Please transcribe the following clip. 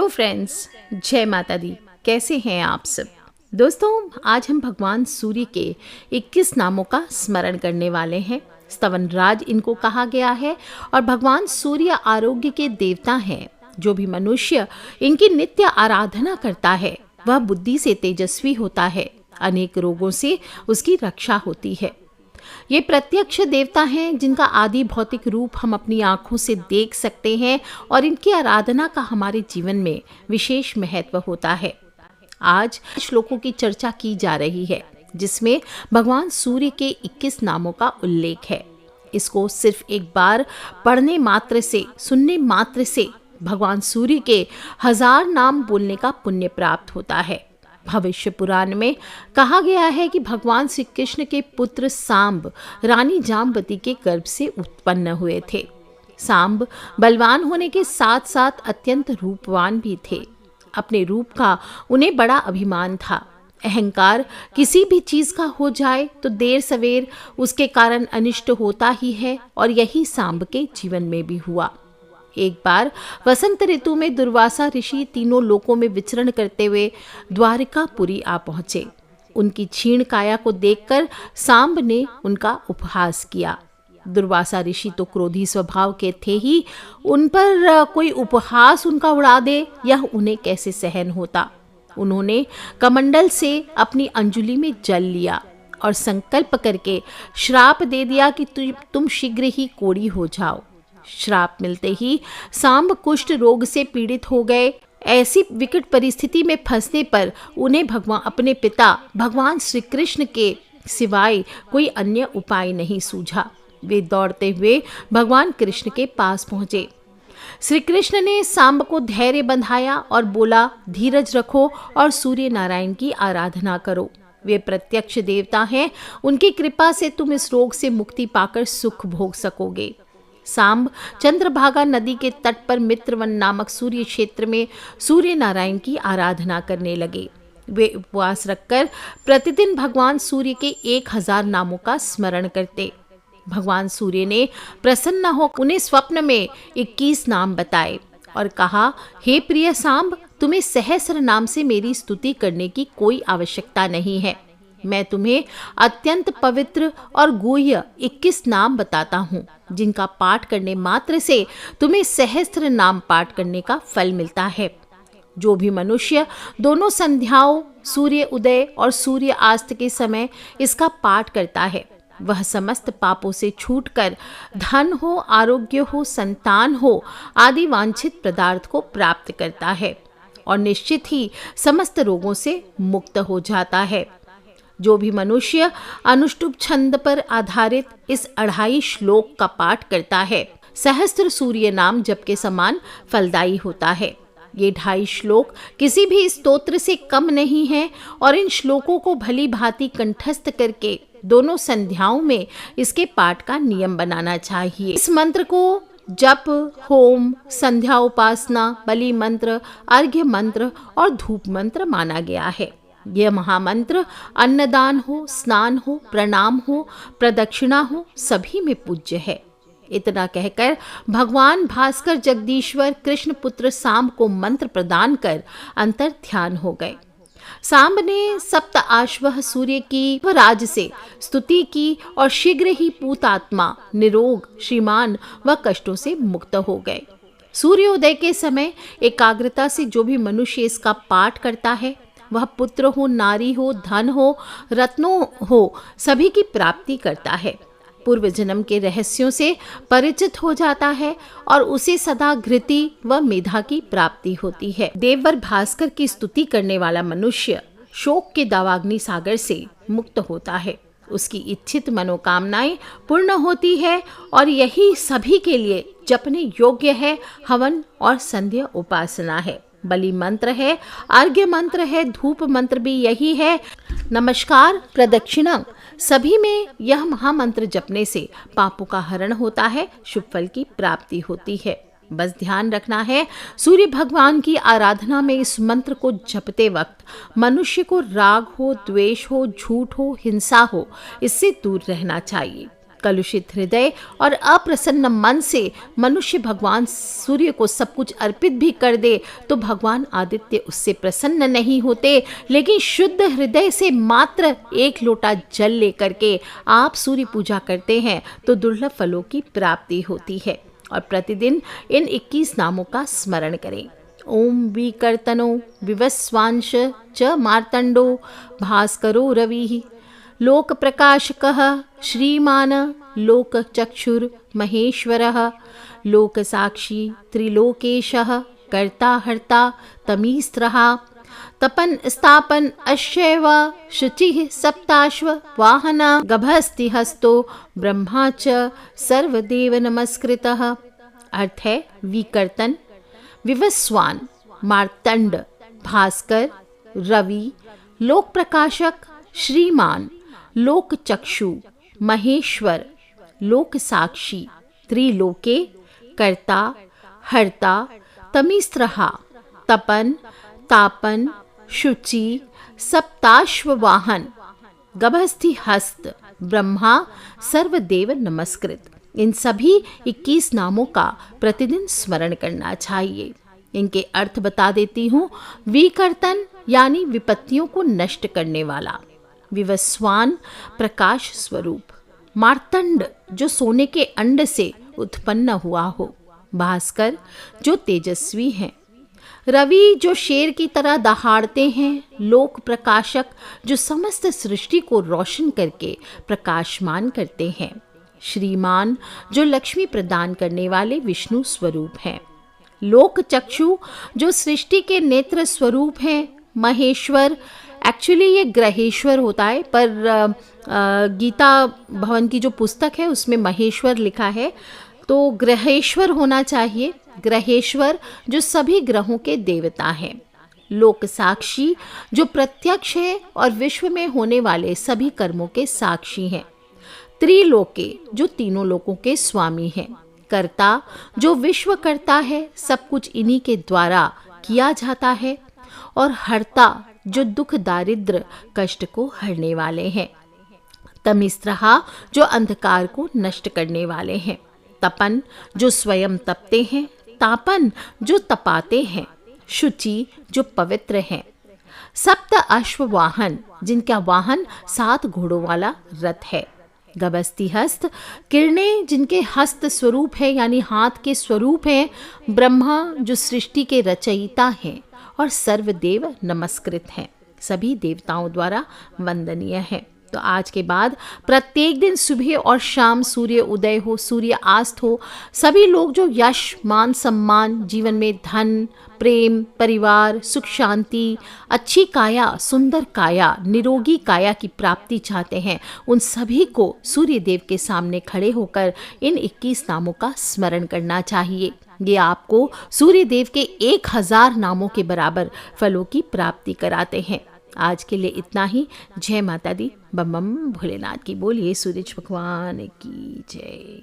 Hello friends, जय माता दी। कैसे हैं आप सब दोस्तों? आज हम भगवान सूर्य के 21 नामों का स्मरण करने वाले हैं। स्तवन राज इनको कहा गया है और भगवान सूर्य आरोग्य के देवता हैं। जो भी मनुष्य इनकी नित्य आराधना करता है वह बुद्धि से तेजस्वी होता है, अनेक रोगों से उसकी रक्षा होती है। ये प्रत्यक्ष देवता हैं जिनका आदि भौतिक रूप हम अपनी आंखों से देख सकते हैं और इनकी आराधना का हमारे जीवन में विशेष महत्व होता है। आज श्लोकों की चर्चा की जा रही है जिसमें भगवान सूर्य के 21 नामों का उल्लेख है। इसको सिर्फ एक बार पढ़ने मात्र से, सुनने मात्र से भगवान सूर्य के 1000 नाम बोलने का पुण्य प्राप्त होता है। भविष्य पुराण में कहा गया है कि भगवान श्री कृष्ण के पुत्र सांब रानी जाम्बती के गर्भ से उत्पन्न हुए थे। सांब बलवान होने के साथ साथ अत्यंत रूपवान भी थे। अपने रूप का उन्हें बड़ा अभिमान था। अहंकार किसी भी चीज का हो जाए तो देर सवेर उसके कारण अनिष्ट होता ही है और यही सांब के जीवन में भी हुआ। एक बार वसंत ऋतु में दुर्वासा ऋषि तीनों लोकों में विचरण करते हुए द्वारिकापुरी आ पहुंचे। उनकी क्षीण काया को देखकर सांब ने उनका उपहास किया। दुर्वासा ऋषि तो क्रोधी स्वभाव के थे ही, उन पर कोई उपहास उनका उड़ा दे यह उन्हें कैसे सहन होता। उन्होंने कमंडल से अपनी अंजुलि में जल लिया और संकल्प करके श्राप दे दिया कि तुम शीघ्र ही कोढ़ी हो जाओ। श्राप मिलते ही सांब कुष्ठ रोग से पीड़ित हो गए। ऐसी विकट परिस्थिति में फंसने पर उन्हें अपने पिता भगवान श्री कृष्ण के सिवाय कोई अन्य उपाय नहीं सूझा। वे दौड़ते हुए भगवान कृष्ण के पास पहुंचे। श्री कृष्ण ने सांब को धैर्य बंधाया और बोला, धीरज रखो और सूर्य नारायण की आराधना करो। वे प्रत्यक्ष देवता हैं, उनकी कृपा से तुम इस रोग से मुक्ति पाकर सुख भोग सकोगे। सांब चंद्रभागा नदी के तट पर मित्रवन नामक सूर्य क्षेत्र में सूर्य नारायण की आराधना करने लगे। वे उपवास रखकर प्रतिदिन भगवान सूर्य के 1000 नामों का स्मरण करते। भगवान सूर्य ने प्रसन्न हो उन्हें स्वप्न में 21 नाम बताए और कहा, हे प्रिय सांब, तुम्हें सहस्र नाम से मेरी स्तुति करने की कोई आवश्यकता नहीं है। मैं तुम्हें अत्यंत पवित्र और गुह्य 21 नाम बताता हूँ जिनका पाठ करने मात्र से तुम्हें सहस्त्र नाम पाठ करने का फल मिलता है। जो भी मनुष्य दोनों संध्याओं, सूर्य उदय और सूर्य अस्त के समय इसका पाठ करता है वह समस्त पापों से छूटकर धन हो, आरोग्य हो, संतान हो आदि वांछित पदार्थ को प्राप्त करता है और निश्चित ही समस्त रोगों से मुक्त हो जाता है। जो भी मनुष्य अनुष्टुप छंद पर आधारित इस 2.5 श्लोक का पाठ करता है सहस्त्र सूर्य नाम जप के समान फलदायी होता है। ये 2.5 श्लोक किसी भी स्तोत्र से कम नहीं है और इन श्लोकों को भली भांति कंठस्थ करके दोनों संध्याओं में इसके पाठ का नियम बनाना चाहिए। इस मंत्र को जप, होम, संध्या उपासना, बलि मंत्र, अर्घ्य मंत्र और धूप मंत्र माना गया है। यह महामंत्र अन्नदान हो, स्नान हो, प्रणाम हो, प्रदक्षिणा हो, सभी में पूज्य है। इतना कहकर भगवान भास्कर जगदीश्वर कृष्ण पुत्र सांब को मंत्र प्रदान कर अंतर ध्यान हो गए। सांब ने सप्त आश्वह सूर्य की राज से स्तुति की और शीघ्र ही पूतात्मा, निरोग, श्रीमान व कष्टों से मुक्त हो गए। सूर्योदय के समय एकाग्रता से जो भी मनुष्य इसका पाठ करता है वह पुत्र हो, नारी हो, धन हो, रत्नों हो, सभी की प्राप्ति करता है। पूर्व जन्म के रहस्यों से परिचित हो जाता है और उसे सदा घृति व मेधा की प्राप्ति होती है। देववर भास्कर की स्तुति करने वाला मनुष्य शोक के दावाग्नि सागर से मुक्त होता है। उसकी इच्छित मनोकामनाएं पूर्ण होती है और यही सभी के लिए जपने योग्य है। हवन और संध्या उपासना है, बलि मंत्र है, अर्घ्य मंत्र है, धूप मंत्र भी यही है। नमस्कार, प्रदक्षिणा, सभी में यह महामंत्र जपने से पापों का हरण होता है, शुभ फल की प्राप्ति होती है। बस ध्यान रखना है, सूर्य भगवान की आराधना में इस मंत्र को जपते वक्त मनुष्य को राग हो, द्वेष हो, झूठ हो, हिंसा हो, इससे दूर रहना चाहिए। कलुषित हृदय और अप्रसन्न मन से मनुष्य भगवान सूर्य को सब कुछ अर्पित भी कर दे तो भगवान आदित्य उससे प्रसन्न नहीं होते। लेकिन शुद्ध हृदय से मात्र 1 लोटा जल लेकर के आप सूर्य पूजा करते हैं तो दुर्लभ फलों की प्राप्ति होती है। और प्रतिदिन इन 21 नामों का स्मरण करें। ओम विकर्तनो विवस्वांश च मार्तंडो भास्करो रविः लोक प्रकाशकः श्रीमान लोक चक्षुर महेश्वरः लोक साक्षी त्रिलोकेशः कर्ता हर्ता तमीस्त्रः तपन स्थापन अश्चैव शुचिः सप्ताश्व वाहन गभस्ति हस्तो ब्रह्मा च सर्वदेव नमस्कृतः। अर्थ है विकर्तन, विवस्वान, मार्तंड, भास्कर, रवि, लोक प्रकाशक, श्रीमान, लोक चक्षु, महेश्वर, लोक साक्षी, त्रिलोके, कर्ता, हर्ता, तमिस्त्रहा, तपन, तापन, शुचि, सप्ताश्ववाहन, गभस्थि हस्त, ब्रह्मा, सर्वदेव नमस्कृत। इन सभी 21 नामों का प्रतिदिन स्मरण करना चाहिए। इनके अर्थ बता देती हूँ। विकर्तन यानी विपत्तियों को नष्ट करने वाला, विवस्वान प्रकाश स्वरूप, मार्तंड जो सोने के अंड से उत्पन्न हुआ हो, भास्कर जो तेजस्वी हैं, रवि जो शेर की तरह दहाड़ते हैं, लोक प्रकाशक जो समस्त सृष्टि को रोशन करके प्रकाशमान करते हैं, श्रीमान जो लक्ष्मी प्रदान करने वाले विष्णु स्वरूप हैं, लोक चक्षु जो सृष्टि के नेत्र स्वरूप हैं, महेश्वर एक्चुअली ये ग्रहेश्वर होता है पर गीता भवन की जो पुस्तक है उसमें महेश्वर लिखा है तो ग्रहेश्वर होना चाहिए। ग्रहेश्वर जो सभी ग्रहों के देवता हैं, लोक साक्षी जो प्रत्यक्ष है और विश्व में होने वाले सभी कर्मों के साक्षी हैं, त्रिलोके जो तीनों लोकों के स्वामी हैं, कर्ता जो विश्व करता है, सब कुछ इन्हीं के द्वारा किया जाता है, और हर्ता जो दुख दारिद्र कष्ट को हरने वाले हैं, तमिस्त्रहा जो अंधकार को नष्ट करने वाले हैं, तपन जो स्वयं तपते हैं, तापन जो तपाते हैं, शुचि जो पवित्र हैं, सप्त अश्ववाहन जिनका वाहन 7 घोड़ों वाला रथ है, गभस्ति हस्त किरणें जिनके हस्त स्वरूप है यानी हाथ के स्वरूप हैं, ब्रह्मा जो सृष्टि के रचयिता हैं और सर्वदेव नमस्कृत हैं, सभी देवताओं द्वारा वंदनीय हैं। तो आज के बाद प्रत्येक दिन सुबह और शाम सूर्य उदय हो, सूर्य अस्त हो, सभी लोग जो यश मान सम्मान, जीवन में धन, प्रेम, परिवार, सुख शांति, अच्छी काया, सुंदर काया, निरोगी काया की प्राप्ति चाहते हैं, उन सभी को सूर्य देव के सामने खड़े होकर इन 21 नामों का स्मरण करना चाहिए। ये आपको सूर्य देव के 1000 नामों के बराबर फलों की प्राप्ति कराते हैं। आज के लिए इतना ही। जय माता दी। बम बम भोलेनाथ की बोलिए। सूरज भगवान की जय।